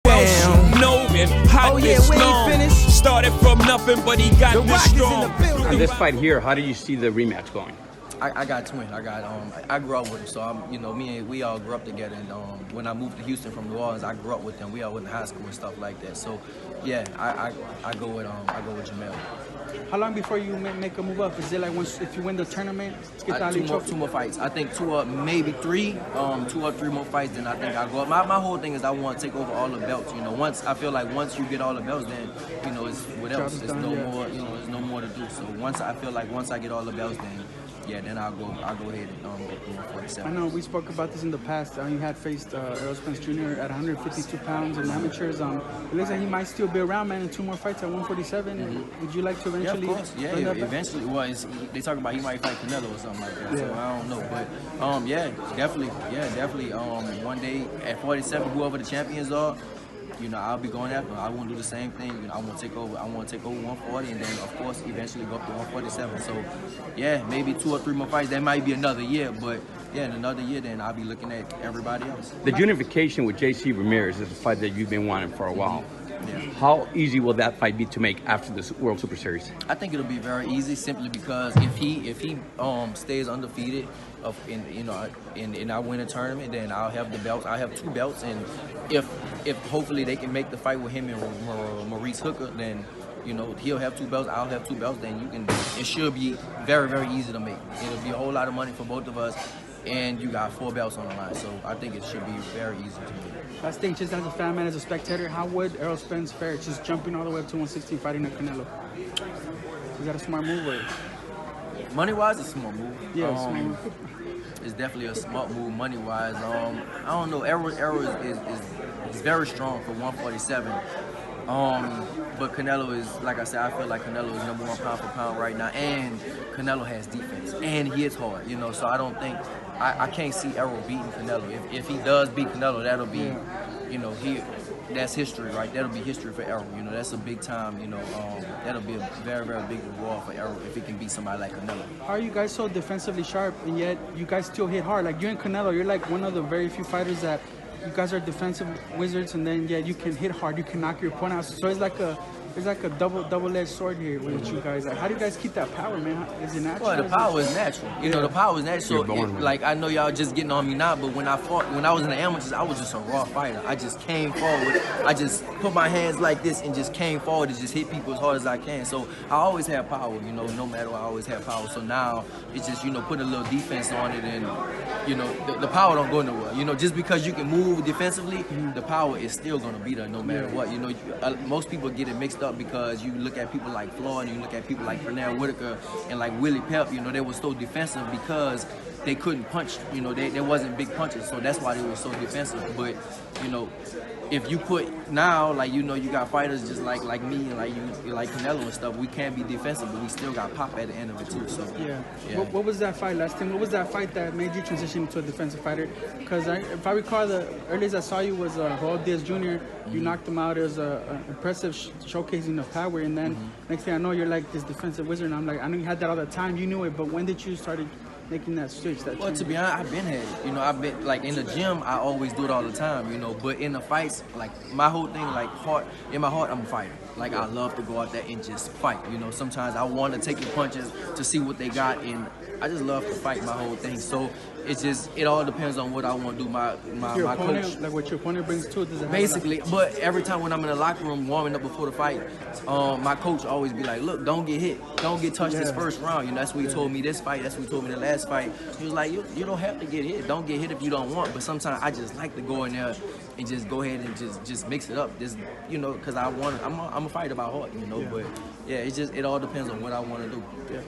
else you know and hot this long. Started from nothing, but he got this strong. On this fight here, how do you see the rematch going? I got twin. I grew up with him, so we all grew up together. And when I moved to Houston from New Orleans, I grew up with them. We all went to high school and stuff like that. So yeah, I go with Jamel. How long before you make a move up? Is it like once if you win the tournament, two more fights? I think maybe three. 2 or 3 more fights, then I think I go up. My whole thing is I want to take over all the belts. Once I feel like once you get all the belts, then it's what else? There's no more. There's no more to do. So once I get all the belts, then. Yeah, then I'll go ahead and go through 147. I know we spoke about this in the past. You had faced Spence Jr. at 152 pounds in amateurs. It looks like he might still be around, man, in 2 more fights at 147. Mm-hmm. Would you like to eventually? Yeah, of course. Yeah, eventually. Well, they talk about he might fight Canelo or something like that. Yeah. So I don't know, but yeah, definitely. One day at 47, whoever the champions are. I'll be going after him. I want to do the same thing. I want to take over 140, and then of course eventually go up to 147. So yeah, maybe 2 or 3 more fights. That might be another year, but yeah, in another year, then I'll be looking at everybody else. The unification with JC Ramirez is a fight that you've been wanting for a while. Yeah. How easy will that fight be to make after this World Super Series? I think it'll be very easy, simply because if he stays undefeated, and I win a tournament, then I'll have the belts. I have 2 belts, and if hopefully they can make the fight with him and Maurice Hooker, then he'll have 2 belts. I'll have 2 belts. Then it should be very, very easy to make. It'll be a whole lot of money for both of us. And you got 4 belts on the line, so I think it should be very easy to do. Last thing, just as a fan, man, as a spectator, how would Errol Spence fare just jumping all the way up to 116 fighting a Canelo? Is that a smart move? Or? Money-wise, it's a smart move. Yeah, smart move. It's definitely a smart move money-wise. I don't know. Errol is very strong for 147. But Canelo is, like I said, I feel like Canelo is #1 pound for pound right now, and Canelo has defense, and he hits hard, so I don't think, I can't see Errol beating Canelo. If he does beat Canelo, that'll be, that's history, right? That'll be history for Errol, that's a big time, that'll be a very, very big reward for Errol if he can beat somebody like Canelo. How are you guys so defensively sharp, and yet you guys still hit hard? Like you and Canelo, you're like one of the very few fighters that you guys are defensive wizards, and then you can hit hard, you can knock your opponent out. So it's like a double-edged sword here with you guys. Like, how do you guys keep that power, man? Is it natural? Well, the power is natural. The power is natural. Like I know y'all just getting on me now, but when I was in the amateurs, I was just a raw fighter. I just came forward. I just put my hands like this and just came forward and just hit people as hard as I can. So I always have power. No matter what, I always have power. So now it's just putting a little defense on it, and the power don't go nowhere. Just because you can move defensively, the power is still gonna be there no matter what. Most people get it mixed up because you look at people like Floyd, and you look at people like Canelo Whitaker and like Willie Pep. They were so defensive because they couldn't punch. There wasn't big punches, so that's why they were so defensive. But if you put now, like you got fighters just like me and like Canelo and stuff, we can't be defensive, but we still got pop at the end of it too. So yeah. What was that fight last time? What was that fight that made you transition into a defensive fighter? Because if I recall, the earliest I saw you was Raul Diaz Jr. You knocked him out. It was an impressive showcasing of power, and then next thing I know, you're like this defensive wizard. And I'm like, I know you had that all the time. You knew it, but when did you start making that switch? Well, to be honest, I've been had it. I've been like in the gym. I always do it all the time. But in the fights, like my whole thing, like in my heart, I'm a fighter. Like I love to go out there and just fight. Sometimes I want to take the punches to see what they got, and I just love to fight. My whole thing. So it all depends on what I want to do. My opponent, coach, like what your opponent brings to it, does it basically. But every time when I'm in the locker room warming up before the fight, my coach always be like, "Look, don't get hit, don't get touched this first round." That's what he told me this fight. That's what he told me the last fight. He was like, "You don't have to get hit. Don't get hit if you don't want." But sometimes I just like to go in there and just go ahead and just mix it up. Just because I'm a fighter by heart. But yeah, it all depends on what I want to do. Yeah.